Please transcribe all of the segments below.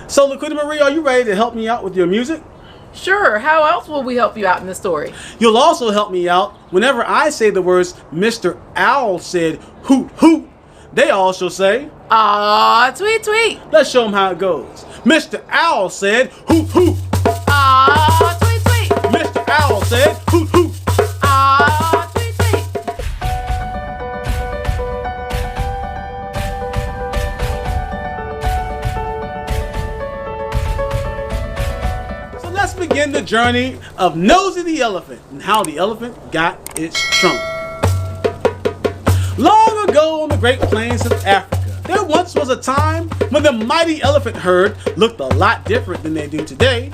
So, Laquita Marie, are you ready to help me out with your music? Sure, how else will we help you out in the story? You'll also help me out whenever I say the words Mr. Owl said hoot hoot. They all shall say, Aw, tweet tweet. Let's show them how it goes. Mr. Owl said hoot hoot. Aw, tweet tweet. Mr. Owl said hoot hoot. Aw, tweet tweet. So let's begin the journey of Nosey the elephant and how the elephant got its trunk. Long ago on the Great Plains of Africa, there once was a time when the mighty elephant herd looked a lot different than they do today.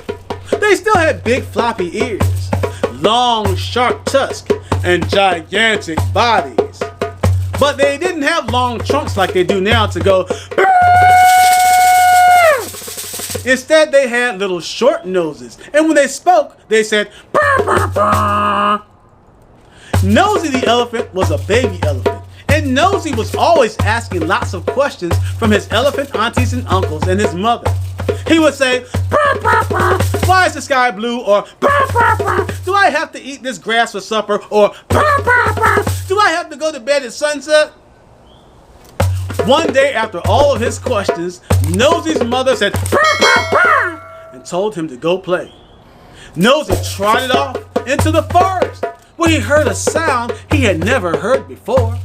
They still had big floppy ears, long sharp tusks, and gigantic bodies. But they didn't have long trunks like they do now to go "Brrr!" Instead, they had little short noses, and when they spoke, they said "Brrr, brrr, brrr." Nosey the elephant was a baby elephant. And Nosey was always asking lots of questions from his elephant aunties and uncles and his mother. He would say, "Brr, brr, brr, why is the sky blue?" Or "Brr, brr, brr, do I have to eat this grass for supper?" Or "Brr, brr, brr, do I have to go to bed at sunset?" One day after all of his questions, Nosey's mother said, "Brr, brr, brr," and told him to go play. Nosey trotted off into the forest where he heard a sound he had never heard before.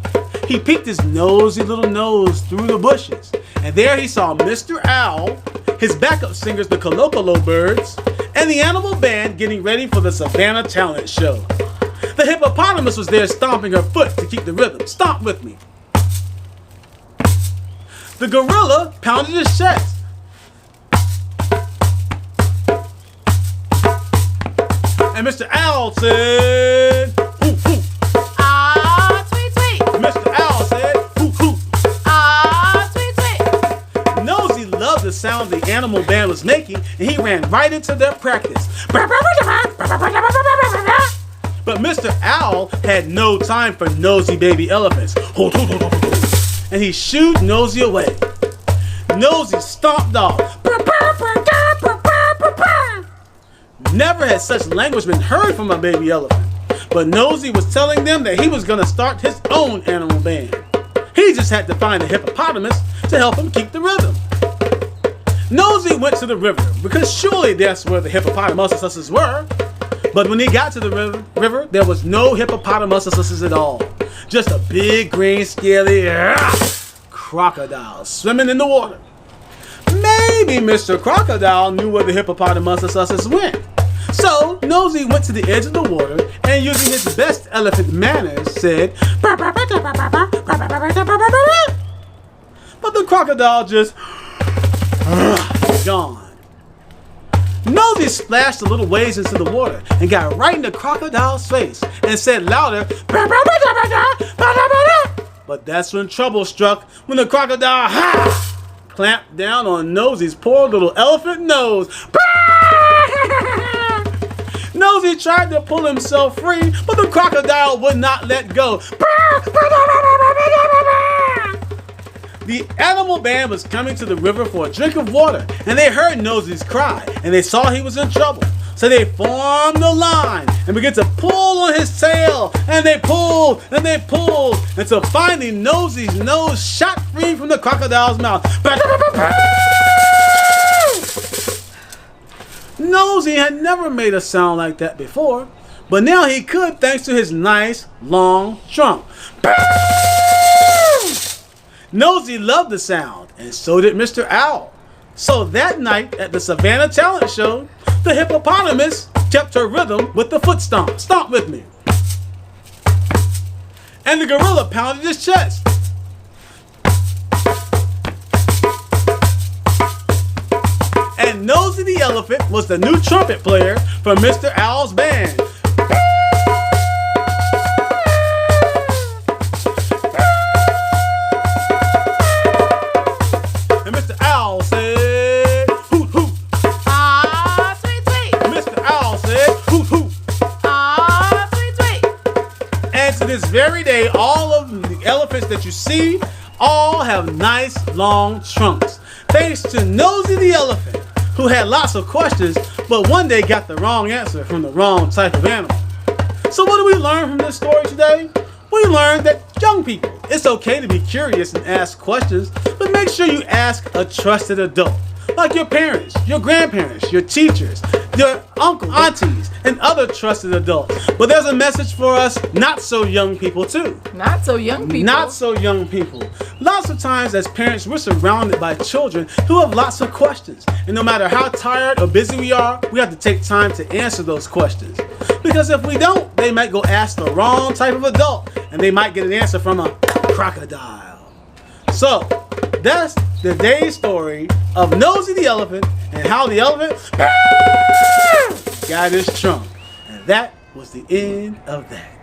He peeked his nosy little nose through the bushes, and there he saw Mr. Owl, his backup singers, the Colocolo birds, and the animal band getting ready for the Savannah Talent Show. The hippopotamus was there stomping her foot to keep the rhythm. Stomp with me. The gorilla pounded his chest. And Mr. Owl said, "Hoo, hoo." Ah, tweet tweet. Mr. Owl said, "Hoo, hoo." Ah, tweet tweet. Nosey loved the sound the animal band was making, and he ran right into their practice. But Mr. Owl had no time for nosy baby elephants. And he shooed Nosey away. Nosey stomped off. Never had such language been heard from a baby elephant. But Nosey was telling them that he was going to start his own animal band. He just had to find a hippopotamus to help him keep the rhythm. Nosey went to the river because surely that's where the hippopotamuses were. But when he got to the river, there was no hippopotamuses at all. Just a big green scaly crocodile swimming in the water. Maybe Mr. Crocodile knew where the hippopotamuses went. So Nosey went to the edge of the water and using his best elephant manners said, "But the crocodile just gone. Nosey splashed a little ways into the water and got right in the crocodile's face and said louder, but that's when trouble struck when the crocodile clamped down on Nosey's poor little elephant nose. Nosey tried to pull himself free, but the crocodile would not let go. The animal band was coming to the river for a drink of water, and they heard Nosey's cry, and they saw he was in trouble. So they formed a line and began to pull on his tail, and they pulled, until finally Nosey's nose shot free from the crocodile's mouth. Nosey had never made a sound like that before, but now he could thanks to his nice, long trunk. Nosey loved the sound, and so did Mr. Owl. So that night at the Savannah Talent Show, the hippopotamus kept her rhythm with the foot stomp. Stomp with me. And the gorilla pounded his chest. And Nosey the elephant was the new trumpet player for Mr. Owl's band. And Mr. Owl said, hoot hoot. Ah, tweet tweet. Mr. Owl said, hoot hoot. Ah, tweet tweet. And to this very day, all of the elephants that you see all have nice long trunks. Thanks to Nosey the elephant. who had lots of questions, but one day got the wrong answer from the wrong type of animal. So what do we learn from this story today? We learned that young people, it's okay to be curious and ask questions, but make sure you ask a trusted adult, like your parents, your grandparents, your teachers, your uncles, aunties, and other trusted adults. But there's a message for us not so young people too. Not so young people. Not so young people. Lots of times as parents, we're surrounded by children who have lots of questions. And no matter how tired or busy we are, we have to take time to answer those questions. Because if we don't, they might go ask the wrong type of adult and they might get an answer from a crocodile. So, that's today's story of Nosey the elephant and how the elephant got his trunk. And that was the end of that.